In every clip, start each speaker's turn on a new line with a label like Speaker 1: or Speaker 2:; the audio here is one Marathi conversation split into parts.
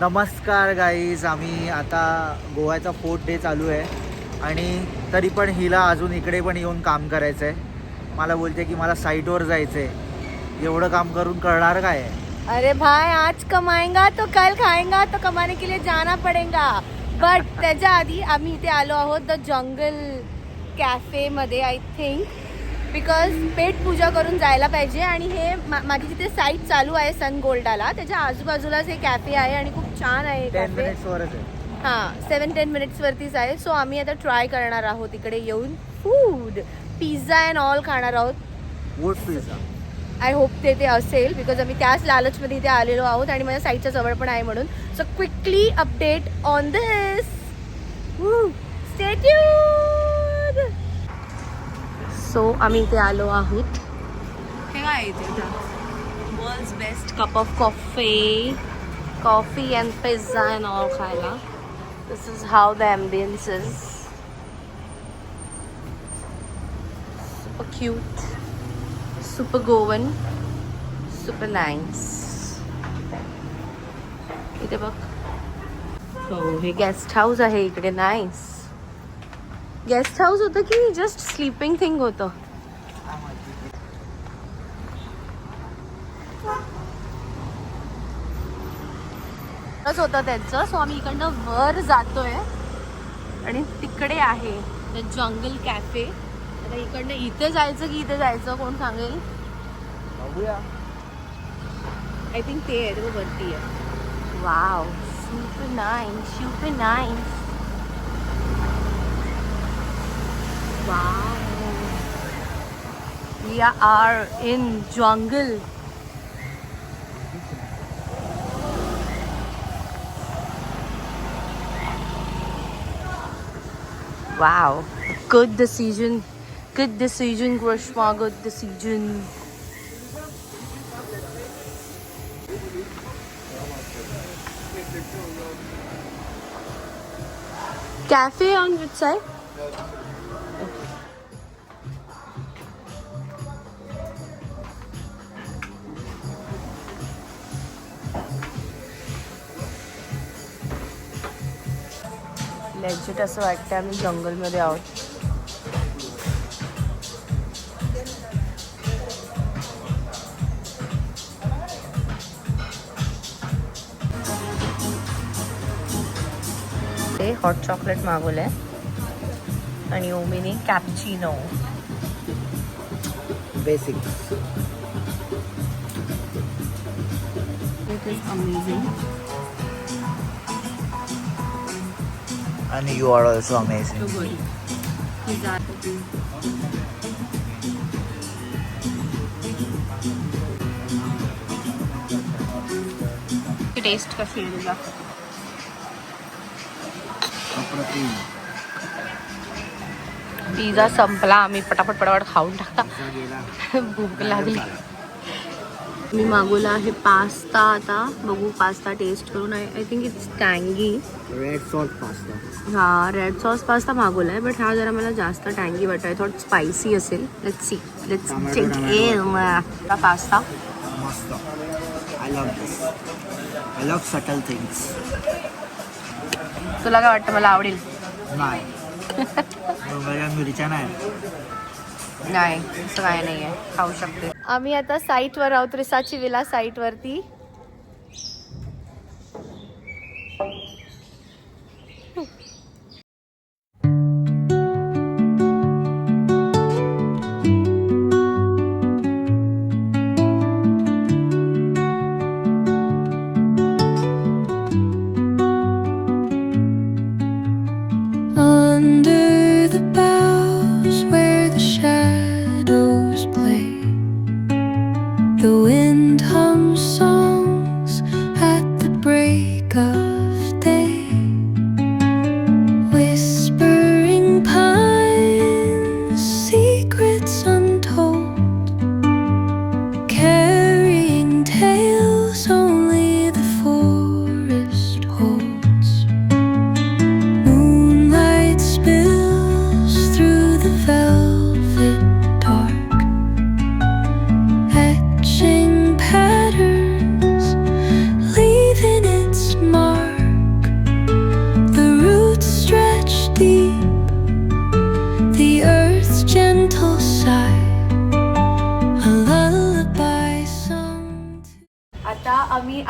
Speaker 1: नमस्कार गाईज, आम्ही आता गोव्याचा 4th डे चालू आहे आणि तरी पण हिला अजून इकडे पण येऊन काम करायचं आहे. मला बोलते की मला साईटवर जायचं आहे. एवढं काम करून करणार काय आहे?
Speaker 2: अरे भाई, आज कमाएगा तो कल खाएगा, तो कमाने के लिए जाना पडेगा. बट त्याच्या आधी आम्ही इथे आलो आहोत द जंगल कॅफे मध्ये, आय थिंक, बिकॉज पेट पूजा करून जायला पाहिजे. आणि हे माझी जिथे साईट चालू आहे सन गोल्डाला, त्याच्या आजूबाजूलाच हे कॅफे आहे आणि खूप छान आहे
Speaker 1: 10
Speaker 2: कॅफे.
Speaker 1: मिनिट्सवरच आहे.
Speaker 2: हां, 7-10 मिनिट्सवरतीच आहे. सो आम्ही आता ट्राय करणार आहोत इकडे येऊन फूड, पिझ्झा अँड ऑल खाणार आहोत.
Speaker 1: Wood pizza. आय
Speaker 2: होप ते असेल, बिकॉज आम्ही त्याच लालचमध्ये इथे आलेलो आहोत आणि माझ्या साईटच्या जवळ पण आहे म्हणून. So quickly update on this. Stay tuned. So आम्ही इथे आलो आहोत. हे काय इथे world's best cup of coffee and pizza and all खायला. This is how the ambience is. Super cute, super Goan, super nice. इथे बघ, हो हे गेस्ट हाऊस आहे इकडे. नाईस. गेस्ट हाऊस होतं की जस्ट स्लीपिंग थिंग होतं? होतं त्यांचं. सो आम्ही इकडनं वर जातोय आणि तिकडे आहे जंगल कॅफे. आता इकडनं इथे जायचं की इथे जायचं, कोण सांगेल? आय थिंक ते आहे, ते वरती आहे. Wow, super nice, super nice. Wow, we are in jungle. Wow, good decision. Good decision, Grishma. Good decision. Cafe on which side? Legit असं वाटतं आम्ही जंगलमध्ये आहोत. हॉट चॉकलेट मागवलंय आणि ओमीने cappuccino.
Speaker 1: Basic.
Speaker 2: It is amazing.
Speaker 1: आणि you are also amazing.
Speaker 2: Taste कशी आहे तुला? पिझ्झा संपला, आम्ही पटापट खाऊन टाकता. भूक लागली. मी मागवला आहे पास्ता. आता बघू पास्ता टेस्ट करून. आय थिंक इट्स टँगी.
Speaker 1: Red sauce pasta.
Speaker 2: हा, रेड सॉस पास्ता मागवला आहे, बट हा जरा मला जास्त टँगी वाटत आहे. थोडं स्पायसी असेल. Let's see. Let's check pasta.
Speaker 1: मस्त. I love this. I love subtle things.
Speaker 2: तुला काय वाटतं, मला आवडेल?
Speaker 1: नाही. मिरच्या नाही.
Speaker 2: नाही, असं काय नाही आहे, खाऊ शकते. आम्ही आता साईटवर आहोत, रिसाची विला साईटवरती.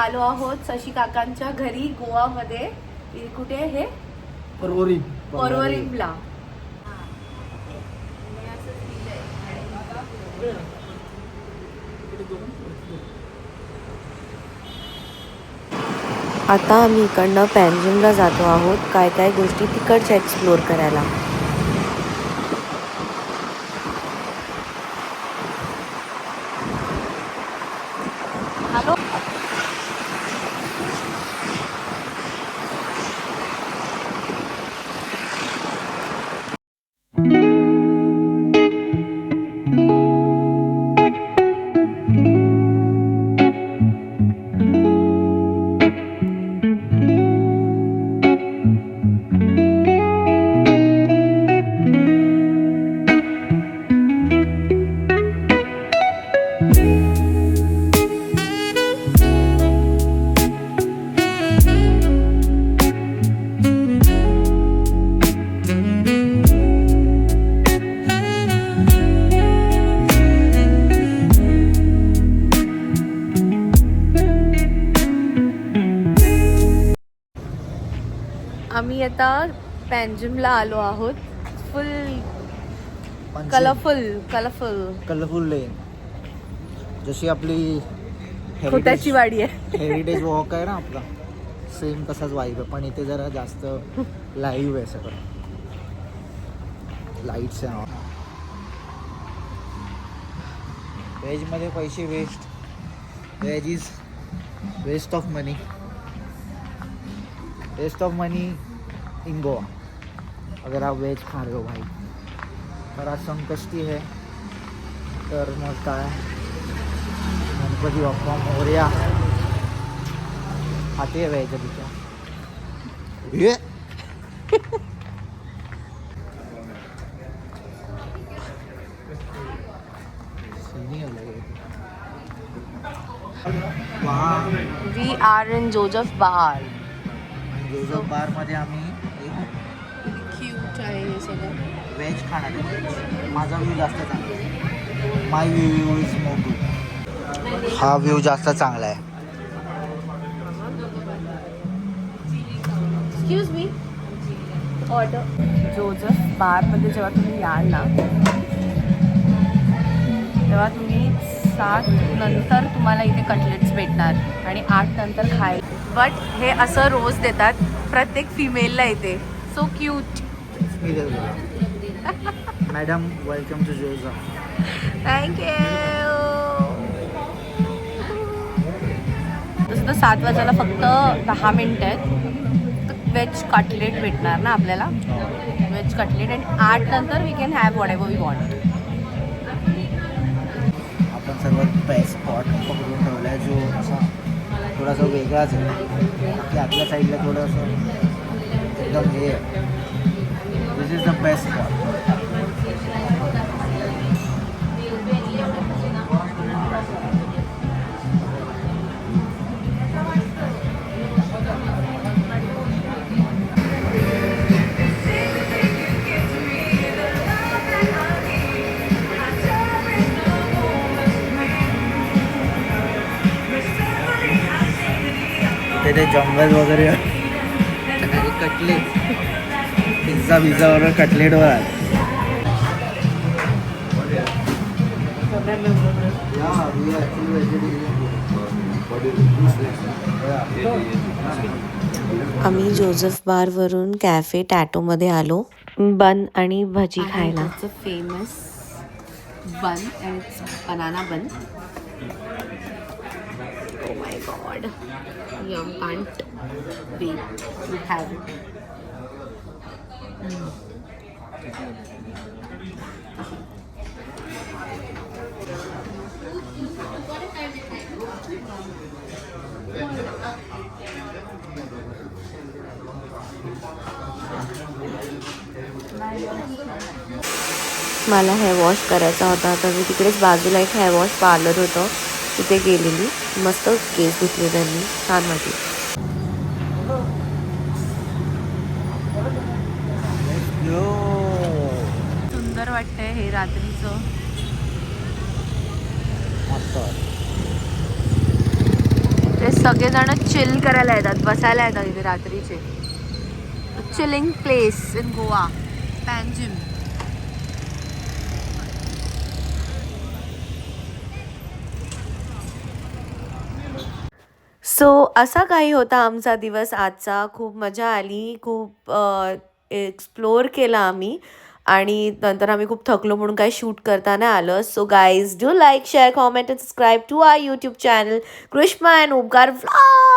Speaker 2: आलो आहोत शशी काकांच्या घरी गोवामध्ये. कुठे हे परवरीला. आता आम्ही इकडनं पॅनजिमला जातो आहोत, काय काय गोष्टी तिकडच्या एक्सप्लोर करायला. हॅलो. आम्ही आता पॅनजिमला आलो आहोत. फुल कलरफुल
Speaker 1: लेन, जशी आपली
Speaker 2: खोट्याची वाडी आहे.
Speaker 1: हेरिटेज वॉक आहे ना आपला, सेम तसाच वाईब आहे, पण इथे जरा जास्त लाईव्ह आहे सगळं. लाईट्स आहे. व्हेजमध्ये पैसे waste. Veg is waste of money. Waste of money in Goa अगर आप वेज खा रहे हो भाई. तर आज संकष्टी है, तर मग काय गणपती बाप्पा मोरया. खाते व्यायचं तिच्या ये.
Speaker 2: We are in Joseph bar.
Speaker 1: Joseph bar मध्ये आम्ही
Speaker 2: क्यूट आहे हे सगळं.
Speaker 1: व्हेज खाणार आहे. माझा व्ह्यू जास्त चांगला आहे. माय व्ह्यू इज मोर गुड. हा व्ह्यू जास्त चांगला आहे.
Speaker 2: Excuse me, order. जोझफ बारमध्ये जेव्हा तुम्ही याल ना, तेव्हा तुम्ही 7 नंतर तुम्हाला इथे कटलेट्स भेटणार आणि 8 नंतर खायला. बट हे असं रोज देतात प्रत्येक फिमेलला इथे. So cute.
Speaker 1: Madam welcome to Joseph.
Speaker 2: Thank you. तसं तर 7 वाजायला फक्त 10 मिनिटं आहेत. व्हेज कटलेट भेटणार ना आपल्याला, व्हेज कटलेट. आणि 8 नंतर we can have whatever we want.
Speaker 1: आपण सर्वात बेस्ट स्पॉट पकडून ठेवला आहे, जो असा थोडासा वेगळाच आहे की आपल्या साईडला थोडंसं एकदम हे आहे. दिस इज द बेस्ट स्पॉट. ते जंगल वगैरे कटलेट, पिझ्झा वगैरे कटलेटवर आहे.
Speaker 2: आम्ही जोझफ बारवरून कॅफे टॅटोमध्ये आलो बन आणि भजी खायला. Famous bun and it's banana bun. Oh my god, yum, can't wait to have it. मला हेअर वॉश करायचा होता, तर मी तिकडेच बाजूला एक हेअर वॉश पार्लर होतं, तिथे गेलेली. मस्त केस धुतले त्यांनी, छान वाटली. सुंदर वाटतंय हे रात्रीचं. ते सगळेजण चिल करायला येतात, बसायला येतात इथे रात्रीचे. Chilling place in Goa, Panjim. So असा काही होता आमचा दिवस आजचा. खूप मजा आली, खूप एक्सप्लोअर केला आम्ही आणि नंतर आम्ही खूप थकलो म्हणून काही शूट करता नाही आलं. So guys do like, share, comment and subscribe to our YouTube channel Krishna and Omkar vlog.